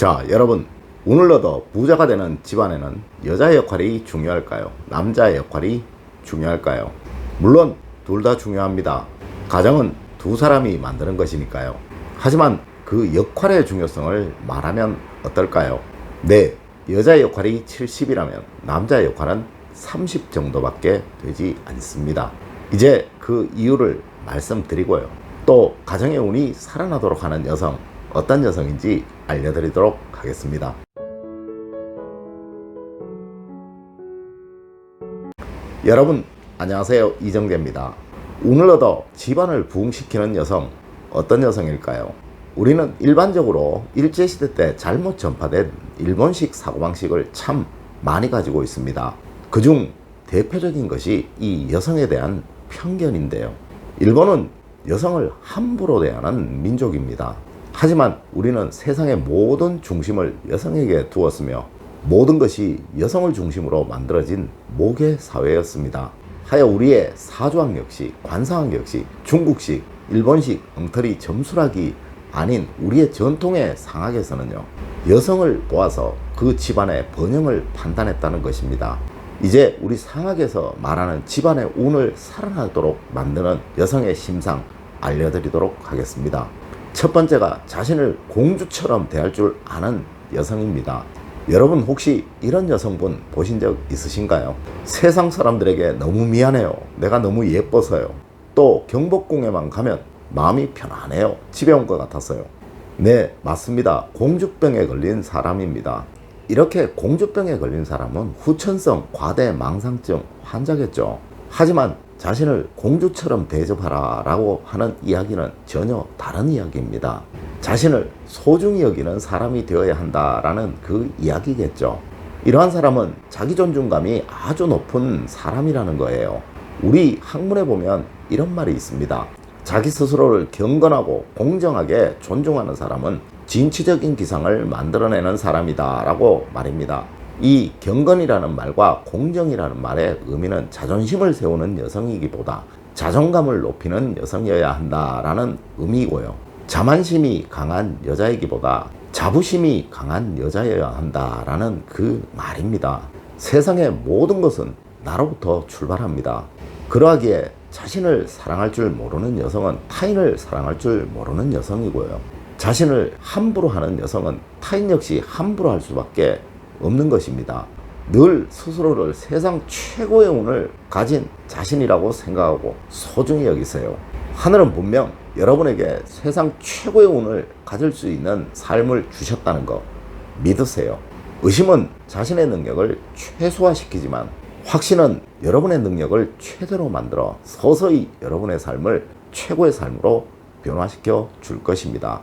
자, 여러분, 운을 얻어 부자가 되는 집안에는 여자의 역할이 중요할까요? 남자의 역할이 중요할까요? 물론 둘 다 중요합니다. 가정은 두 사람이 만드는 것이니까요. 하지만 그 역할의 중요성을 말하면 어떨까요? 네, 여자의 역할이 70이라면 남자의 역할은 30 정도밖에 되지 않습니다. 이제 그 이유를 말씀드리고요. 또 가정의 운이 살아나도록 하는 여성, 어떤 여성인지 알려드리도록 하겠습니다. 여러분 안녕하세요, 이정재입니다. 운을 얻어 집안을 부흥시키는 여성, 어떤 여성일까요? 우리는 일반적으로 일제시대 때 잘못 전파된 일본식 사고방식을 참 많이 가지고 있습니다. 그중 대표적인 것이 이 여성에 대한 편견인데요. 일본은 여성을 함부로 대하는 민족입니다. 하지만 우리는 세상의 모든 중심을 여성에게 두었으며 모든 것이 여성을 중심으로 만들어진 모계 사회였습니다. 하여 우리의 사주학 역시, 관상학 역시 중국식, 일본식 엉터리 점수락이 아닌 우리의 전통의 상학에서는요, 여성을 보아서 그 집안의 번영을 판단했다는 것입니다. 이제 우리 상학에서 말하는 집안의 운을 살아나도록 만드는 여성의 심상 알려드리도록 하겠습니다. 첫 번째가 자신을 공주처럼 대할 줄 아는 여성입니다. 여러분 혹시 이런 여성분 보신 적 있으신가요? 세상 사람들에게 너무 미안해요, 내가 너무 예뻐서요, 또 경복궁에만 가면 마음이 편안해요, 집에 온 것 같았어요. 네, 맞습니다. 공주병에 걸린 사람입니다. 이렇게 공주병에 걸린 사람은 후천성 과대망상증 환자겠죠. 하지만 자신을 공주처럼 대접하라 라고 하는 이야기는 전혀 다른 이야기입니다. 자신을 소중히 여기는 사람이 되어야 한다라는 그 이야기겠죠. 이러한 사람은 자기 존중감이 아주 높은 사람이라는 거예요. 우리 학문에 보면 이런 말이 있습니다. 자기 스스로를 경건하고 공정하게 존중하는 사람은 진취적인 기상을 만들어내는 사람이다 라고 말입니다. 이 경건이라는 말과 공정이라는 말의 의미는 자존심을 세우는 여성이기보다 자존감을 높이는 여성이어야 한다라는 의미고요. 자만심이 강한 여자이기보다 자부심이 강한 여자여야 한다라는 그 말입니다. 세상의 모든 것은 나로부터 출발합니다. 그러하기에 자신을 사랑할 줄 모르는 여성은 타인을 사랑할 줄 모르는 여성이고요. 자신을 함부로 하는 여성은 타인 역시 함부로 할 수밖에 없는 것입니다. 늘 스스로를 세상 최고의 운을 가진 자신이라고 생각하고 소중히 여기세요. 하늘은 분명 여러분에게 세상 최고의 운을 가질 수 있는 삶을 주셨다는 거 믿으세요. 의심은 자신의 능력을 최소화시키지만 확신은 여러분의 능력을 최대로 만들어 서서히 여러분의 삶을 최고의 삶으로 변화시켜 줄 것입니다.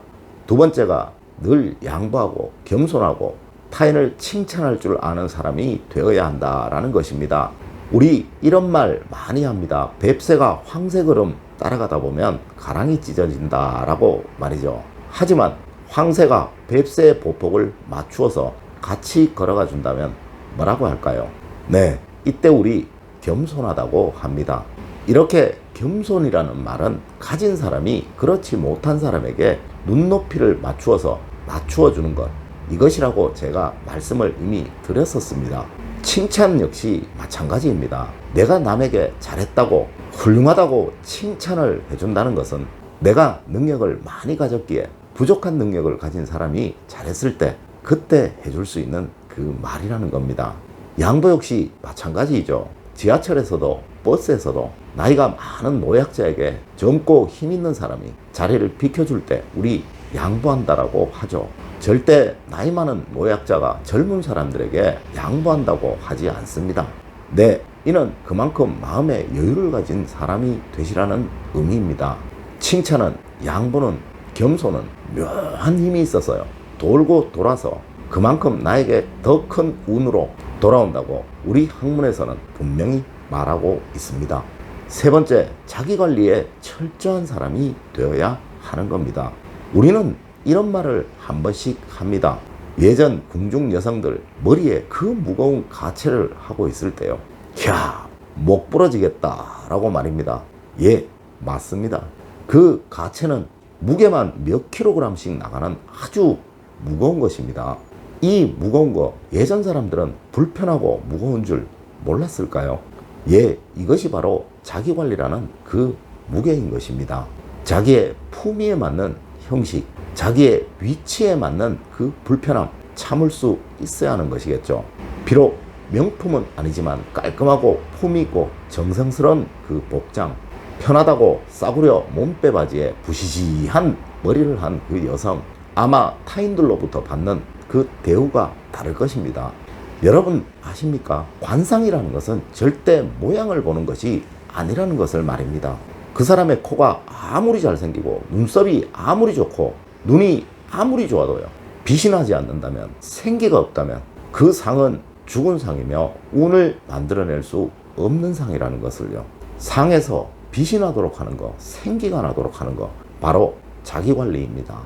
두 번째가 늘 양보하고 겸손하고 타인을 칭찬할 줄 아는 사람이 되어야 한다라는 것입니다. 우리 이런 말 많이 합니다. 뱁새가 황새걸음 따라가다 보면 가랑이 찢어진다라고 말이죠. 하지만 황새가 뱁새의 보폭을 맞추어서 같이 걸어가 준다면 뭐라고 할까요? 네, 이때 우리 겸손하다고 합니다. 이렇게 겸손이라는 말은 가진 사람이 그렇지 못한 사람에게 눈높이를 맞추어서 맞추어주는 것, 이것이라고 제가 말씀을 이미 드렸었습니다. 칭찬 역시 마찬가지입니다. 내가 남에게 잘했다고, 훌륭하다고 칭찬을 해준다는 것은 내가 능력을 많이 가졌기에 부족한 능력을 가진 사람이 잘했을 때 그때 해줄 수 있는 그 말이라는 겁니다. 양보 역시 마찬가지이죠. 지하철에서도 버스에서도 나이가 많은 노약자에게 젊고 힘있는 사람이 자리를 비켜줄 때 우리 양보한다라고 하죠. 절대 나이 많은 노약자가 젊은 사람들에게 양보한다고 하지 않습니다. 네, 이는 그만큼 마음의 여유를 가진 사람이 되시라는 의미입니다. 칭찬은, 양보는, 겸손은 묘한 힘이 있어서요, 돌고 돌아서 그만큼 나에게 더 큰 운으로 돌아온다고 우리 학문에서는 분명히 말하고 있습니다. 세 번째, 자기관리에 철저한 사람이 되어야 하는 겁니다. 우리는 이런 말을 한 번씩 합니다. 예전 궁중 여성들 머리에 그 무거운 가채를 하고 있을 때요, 야, 목 부러지겠다 라고 말입니다. 예, 맞습니다. 그 가채는 무게만 몇 킬로그램씩 나가는 아주 무거운 것입니다. 이 무거운 거 예전 사람들은 불편하고 무거운 줄 몰랐을까요? 예, 이것이 바로 자기관리라는 그 무게인 것입니다. 자기의 품위에 맞는 형식, 자기의 위치에 맞는 그 불편함 참을 수 있어야 하는 것이겠죠. 비록 명품은 아니지만 깔끔하고 품위 있고 정성스러운 그 복장, 편하다고 싸구려 몸빼바지에 부시시한 머리를 한 그 여성, 아마 타인들로부터 받는 그 대우가 다를 것입니다. 여러분 아십니까? 관상이라는 것은 절대 모양을 보는 것이 아니라는 것을 말입니다. 그 사람의 코가 아무리 잘생기고 눈썹이 아무리 좋고 눈이 아무리 좋아도요, 빛이 나지 않는다면, 생기가 없다면 그 상은 죽은 상이며 운을 만들어낼 수 없는 상이라는 것을요, 상에서 빛이 나도록 하는 거, 생기가 나도록 하는 거, 바로 자기관리입니다.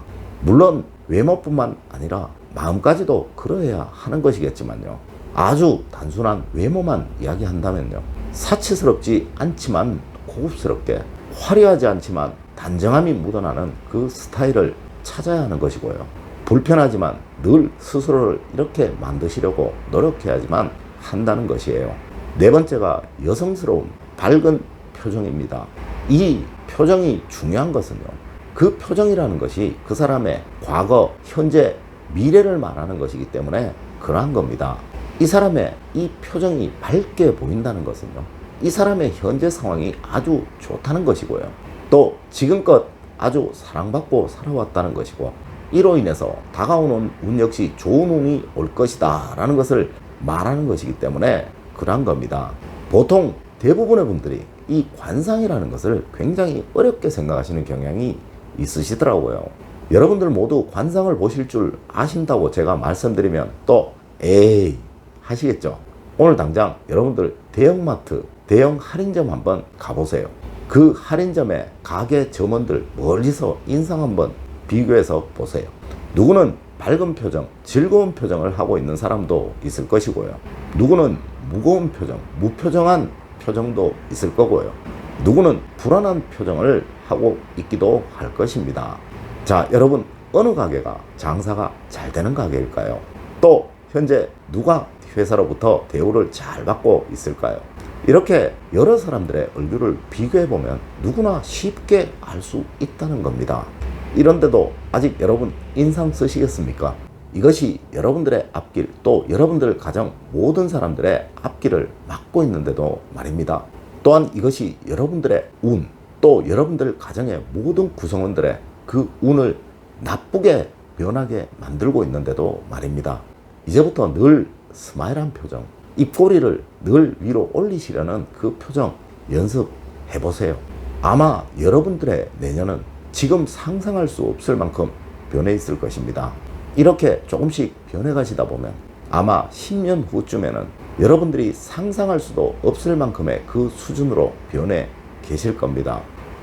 물론 외모뿐만 아니라 마음까지도 그러해야 하는 것이겠지만요, 아주 단순한 외모만 이야기한다면요, 사치스럽지 않지만 고급스럽게, 화려하지 않지만 단정함이 묻어나는 그 스타일을 찾아야 하는 것이고요, 불편하지만 늘 스스로를 이렇게 만드시려고 노력해야지만 한다는 것이에요. 네 번째가 여성스러운 밝은 표정입니다. 이 표정이 중요한 것은요, 그 표정이라는 것이 그 사람의 과거, 현재, 미래를 말하는 것이기 때문에 그러한 겁니다. 이 사람의 이 표정이 밝게 보인다는 것은요, 이 사람의 현재 상황이 아주 좋다는 것이고요, 또 지금껏 아주 사랑받고 살아왔다는 것이고, 이로 인해서 다가오는 운 역시 좋은 운이 올 것이다 라는 것을 말하는 것이기 때문에 그러한 겁니다. 보통 대부분의 분들이 이 관상이라는 것을 굉장히 어렵게 생각하시는 경향이 있으시더라고요. 여러분들 모두 관상을 보실 줄 아신다고 제가 말씀드리면 또 에이 하시겠죠. 오늘 당장 여러분들 대형마트, 대형 할인점 한번 가보세요. 그 할인점의 가게 점원들 멀리서 인상 한번 비교해서 보세요. 누구는 밝은 표정, 즐거운 표정을 하고 있는 사람도 있을 것이고요, 누구는 무거운 표정, 무표정한 표정도 있을 거고요, 누구는 불안한 표정을 하고 있기도 할 것입니다. 자, 여러분 어느 가게가 장사가 잘 되는 가게일까요? 또 현재 누가 회사로부터 대우를 잘 받고 있을까요? 이렇게 여러 사람들의 얼굴을 비교해보면 누구나 쉽게 알 수 있다는 겁니다. 이런데도 아직 여러분 인상 쓰시겠습니까? 이것이 여러분들의 앞길, 또 여러분들 가정 모든 사람들의 앞길을 막고 있는데도 말입니다. 또한 이것이 여러분들의 운, 또 여러분들 가정의 모든 구성원들의 그 운을 나쁘게 변하게 만들고 있는데도 말입니다. 이제부터 늘 스마일한 표정, 입꼬리를 늘 위로 올리시려는 그 표정 연습해보세요. 아마 여러분들의 내년은 지금 상상할 수 없을 만큼 변해 있을 것입니다. 이렇게 조금씩 변해 가시다 보면 아마 10년 후쯤에는 여러분들이 상상할 수도 없을 만큼의 그 수준으로 변해 계실 겁니다.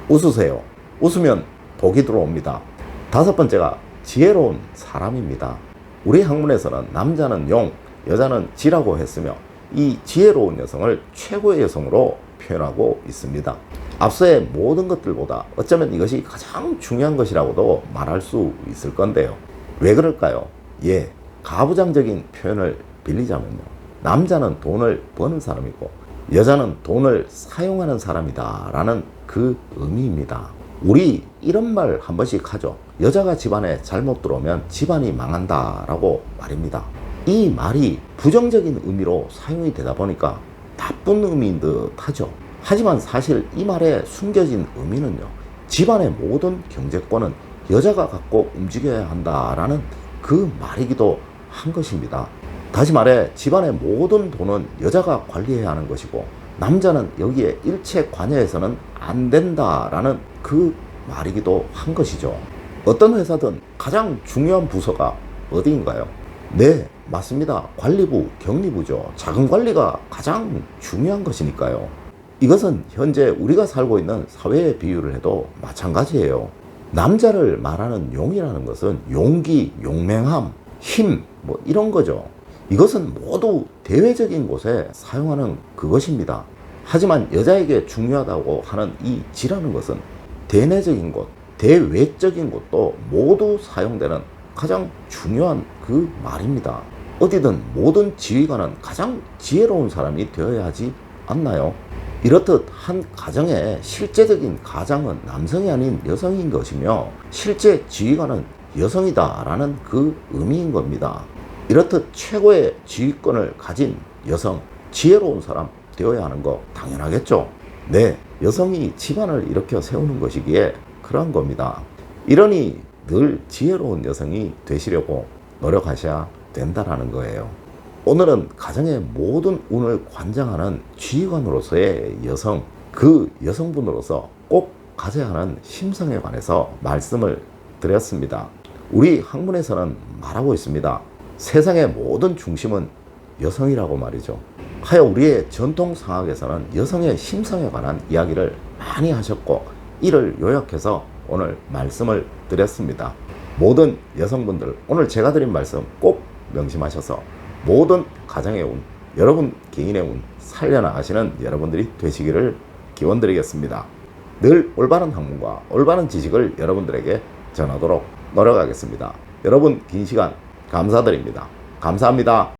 웃으세요. 웃으면 복이 들어옵니다. 다섯 번째가 지혜로운 사람입니다. 우리 학문에서는 남자는 용, 여자는 지라고 했으며 이 지혜로운 여성을 최고의 여성으로 표현하고 있습니다. 앞서의 모든 것들보다 어쩌면 이것이 가장 중요한 것이라고도 말할 수 있을 건데요. 왜 그럴까요? 예, 가부장적인 표현을 빌리자면요, 남자는 돈을 버는 사람이고 여자는 돈을 사용하는 사람이다 라는 그 의미입니다. 우리 이런 말 한 번씩 하죠. 여자가 집안에 잘못 들어오면 집안이 망한다 라고 말입니다. 이 말이 부정적인 의미로 사용이 되다 보니까 나쁜 의미인 듯 하죠. 하지만 사실 이 말에 숨겨진 의미는요, 집안의 모든 경제권은 여자가 갖고 움직여야 한다라는 그 말이기도 한 것입니다. 다시 말해 집안의 모든 돈은 여자가 관리해야 하는 것이고 남자는 여기에 일체 관여해서는 안 된다라는 그 말이기도 한 것이죠. 어떤 회사든 가장 중요한 부서가 어디인가요? 네, 맞습니다. 관리부, 격리부죠. 자금 관리가 가장 중요한 것이니까요. 이것은 현재 우리가 살고 있는 사회에 비유를 해도 마찬가지예요. 남자를 말하는 용이라는 것은 용기, 용맹함, 힘, 뭐 이런 거죠. 이것은 모두 대외적인 곳에 사용하는 그것입니다. 하지만 여자에게 중요하다고 하는 이 지라는 것은 대내적인 곳, 대외적인 곳도 모두 사용되는 가장 중요한 그 말입니다. 어디든 모든 지휘관은 가장 지혜로운 사람이 되어야 하지 않나요? 이렇듯 한 가정의 실제적인 가장은 남성이 아닌 여성인 것이며 실제 지휘관은 여성이다라는 그 의미인 겁니다. 이렇듯 최고의 지휘권을 가진 여성, 지혜로운 사람 되어야 하는 거 당연하겠죠. 네, 여성이 집안을 일으켜 세우는 것이기에 그러한 겁니다. 이러니 늘 지혜로운 여성이 되시려고 노력하셔야 된다라는 거예요. 오늘은 가정의 모든 운을 관장하는 지휘관으로서의 여성, 그 여성분으로서 꼭 가져야 하는 심성에 관해서 말씀을 드렸습니다. 우리 학문에서는 말하고 있습니다. 세상의 모든 중심은 여성이라고 말이죠. 하여 우리의 전통상학에서는 여성의 심성에 관한 이야기를 많이 하셨고 이를 요약해서 오늘 말씀을 드렸습니다. 모든 여성분들 오늘 제가 드린 말씀 꼭 명심하셔서 모든 가정의 운, 여러분 개인의 운 살려나가시는 여러분들이 되시기를 기원드리겠습니다. 늘 올바른 학문과 올바른 지식을 여러분들에게 전하도록 노력하겠습니다. 여러분 긴 시간 감사드립니다. 감사합니다.